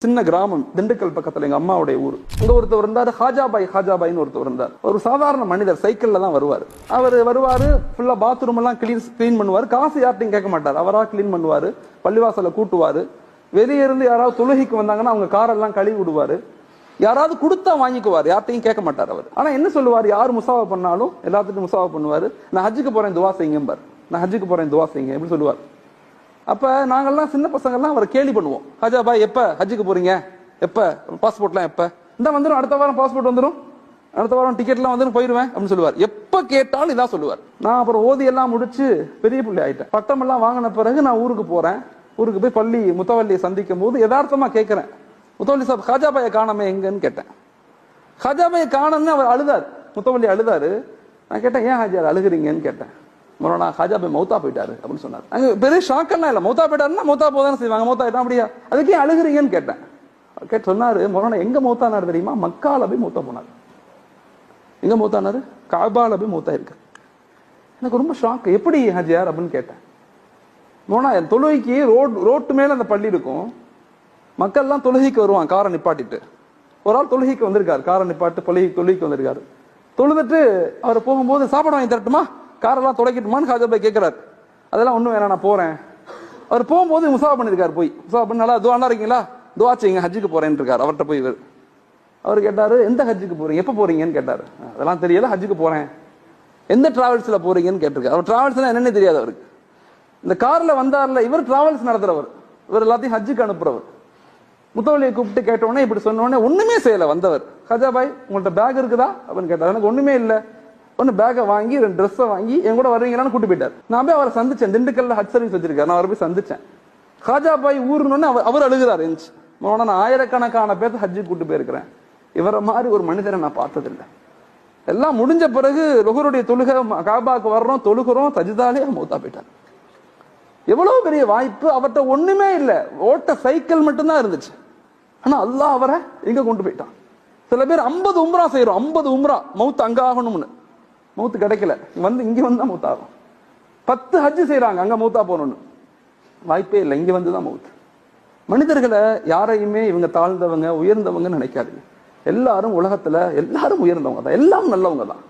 சின்ன கிராமம் திண்டுக்கல் பக்கத்துல எங்க அம்மாவுடைய ஊர். அங்க ஒருத்தர் இருந்தாரு, ஹாஜாபாய்னு ஒருத்தர் இருந்தார். ஒரு சாதாரண மனிதர், சைக்கிள்ல தான் வருவாரு. அவர் வருவாரு, ஃபுல்லா பாத்ரூம் எல்லாம் கிளீன் பண்ணுவாரு. காசு யார்ட்டையும் கேட்க மாட்டாரு, அவரா கிளீன் பண்ணுவாரு. பள்ளிவாசல கூட்டுவாரு. வெளியே இருந்து யாராவது தொழுகைக்கு வந்தாங்கன்னா அவங்க காரெல்லாம் கழுவி விடுவாரு. யாராவது கொடுத்தா வாங்கிக்குவார், யார்ட்டையும் கேட்க மாட்டார் அவர். ஆனா என்ன சொல்லுவார், யார் முசாவா பண்ணாலும் எல்லாத்துக்கும் முசாவா பண்ணுவாரு. நான் ஹஜ்ஜுக்கு போறேன் துவா செய்யுங்க, நான் ஹஜ்ஜுக்கு போறேன் துவா செய்யுங்க எப்படி சொல்லுவார். அப்ப நாங்கெல்லாம் சின்ன பசங்க எல்லாம் அவரை கேலி பண்ணுவோம். ஹஜா பாய் எப்ப ஹஜ்ஜுக்கு போறீங்க, எப்ப பாஸ்போர்ட்லாம் எப்ப, இந்த வந்துடும், அடுத்த வாரம் பாஸ்போர்ட் வந்துடும், அடுத்த வாரம் டிக்கெட்லாம் வந்துடும், போயிருவேன் அப்படின்னு சொல்லுவார். எப்ப கேட்டாலும் இதான் சொல்லுவார். நான் அப்புறம் ஓதி எல்லாம் முடிச்சு பெரிய பிள்ளை ஆயிட்டேன். பட்டம் எல்லாம் வாங்கின பிறகு நான் ஊருக்கு போறேன். ஊருக்கு போய் பள்ளி முத்தவல்லியை சந்திக்கும் போது யதார்த்தமா கேட்கிறேன், முத்தவல்லி சாப் ஹாஜாபாயை காணாம எங்கன்னு கேட்டேன். ஹாஜாபாயை காணன்னு அவர் அழுதார், முத்தவல்லி அழுதாரு. நான் கேட்டேன், ஏன் ஹாஜார் அழுகுறீங்கன்னு கேட்டேன். மொரோனா ஹாஜாபாய் மௌத்தா போயிட்டாரு அப்படின்னு சொன்னார். அங்க பெரிய ஷாக்கெல்லாம் இல்ல, மௌத்தா போயிட்டாருன்னா மௌத்தா போதானே செய்வாங்க, மௌத்தா ஆயிட்டா அப்படியா, அதுக்கு ஏன் அழுகுறீங்கன்னு கேட்டேன். கேட்டு சொன்னாரு, மொரோனா எங்க மௌத்தானாரு தெரியுமா, மக்கால போய் மௌத்தா போனார். எங்க மௌத்தானாரு, காபால போய் மௌத்தா இருக்கு. எனக்கு ரொம்ப ஷாக், எப்படி ஹாஜியார் அப்படின்னு கேட்டேன். மொரோனா தொழுகைக்கு ரோட்டு மேல அந்த பள்ளி இருக்கும், மக்கள் எல்லாம் தொழுகைக்கு வருவான் காரை நிப்பாட்டிட்டு. ஒரு ஆள் தொழுகைக்கு வந்திருக்காரு, காரை நிப்பாட்டு தொழுகைக்கு வந்திருக்காரு. தொழுதுட்டு அவர் போகும்போது சாப்பாடு வாங்கி தரட்டுமா, காரெல்லாம் துடைக்கட்டுமான்னு ஹாஜாபாய் கேட்கிறார். அதெல்லாம் ஒண்ணும் வேணாம், நான் போறேன். அவர் போகும்போது முசாவா பண்ணிருக்காரு. போய் முசாவா பண்ணி நல்லா துவா இருக்கீங்களா, துவா செய்யுங்க, ஹஜ்ஜுக்கு போறேன்னு இருக்காரு. அவர்கிட்ட போய் அவர் கேட்டாரு, எந்த ஹஜ்ஜுக்கு போறீங்க, எப்ப போறீங்கன்னு கேட்டாரு. அதெல்லாம் தெரியல, ஹஜ்ஜுக்கு போறேன். எந்த டிராவல்ஸ்ல போறீங்கன்னு கேட்டிருக்காரு. அவர் டிராவல்ஸ்னா என்னன்னு தெரியாது அவருக்கு. இந்த கார்ல வந்தார்ல, இவர் டிராவல்ஸ் நடத்துறவர், இவர் எல்லாத்தையும் ஹஜ்ஜுக்கு அனுப்புறவர். முத்தவல்லியை கூப்பிட்டு கேட்டோடனே இப்படி சொன்ன உடனே ஒண்ணுமே செய்யல வந்தவர். ஹாஜாபாய் உங்கள்ட்ட பேக் இருக்குதா அப்படின்னு கேட்டார். எனக்கு ஒண்ணுமே இல்லை. ஒன்னு பேக்கை வாங்கி 2 ட்ரெஸ்ஸை வாங்கி என் கூட வர்றீங்களான்னு கூட்டு போயிட்டார். நான் போய் அவரை சந்திச்சேன், திண்டுக்கல்ல ஹஜ் சர்வீஸ் வச்சிருக்காரு, நான் அவரை போய் சந்திச்சேன். ஹாஜாபாய் ஊருன்னு அவர் அழுகிறார். நான் ஆயிரக்கணக்கான பேர்த்து ஹஜ்ஜுக்கு கூட்டு போயிருக்கிறேன், இவரை மாதிரி ஒரு மனிதரை நான் பார்த்ததில்லை. எல்லாம் முடிஞ்ச பிறகு லுஹருடைய தொழுகை காபாக்கு வர்றோம், தொழுகிறோம், தஜ்தாலே மௌத்தா போயிட்டார். எவ்வளவு பெரிய வாய்ப்பு, அவர்கிட்ட ஒண்ணுமே இல்லை, ஓட்ட சைக்கிள் மட்டும்தான் இருந்துச்சு. ஆனா அல்லாஹ் அவரை எங்க கொண்டு போயிட்டான். சில பேர் 50 உம்ரா செய்யறோம், 50 உம்ரா மௌத் அங்க ஆகணும்னு, மௌத்து கிடைக்கல, இங்க வந்து மௌத் ஆகும். 10 ஹஜ் செய்யறாங்க, அங்க மௌத்தா போகணும்னு, வாய்ப்பே இல்லை, இங்க வந்துதான் மௌத். மனிதர்களை யாரையுமே இவங்க தாழ்ந்தவங்க உயர்ந்தவங்க நினைக்காதீங்க. எல்லாரும் உலகத்துல எல்லாரும் உயர்ந்தவங்க தான், எல்லாம் நல்லவங்க தான்.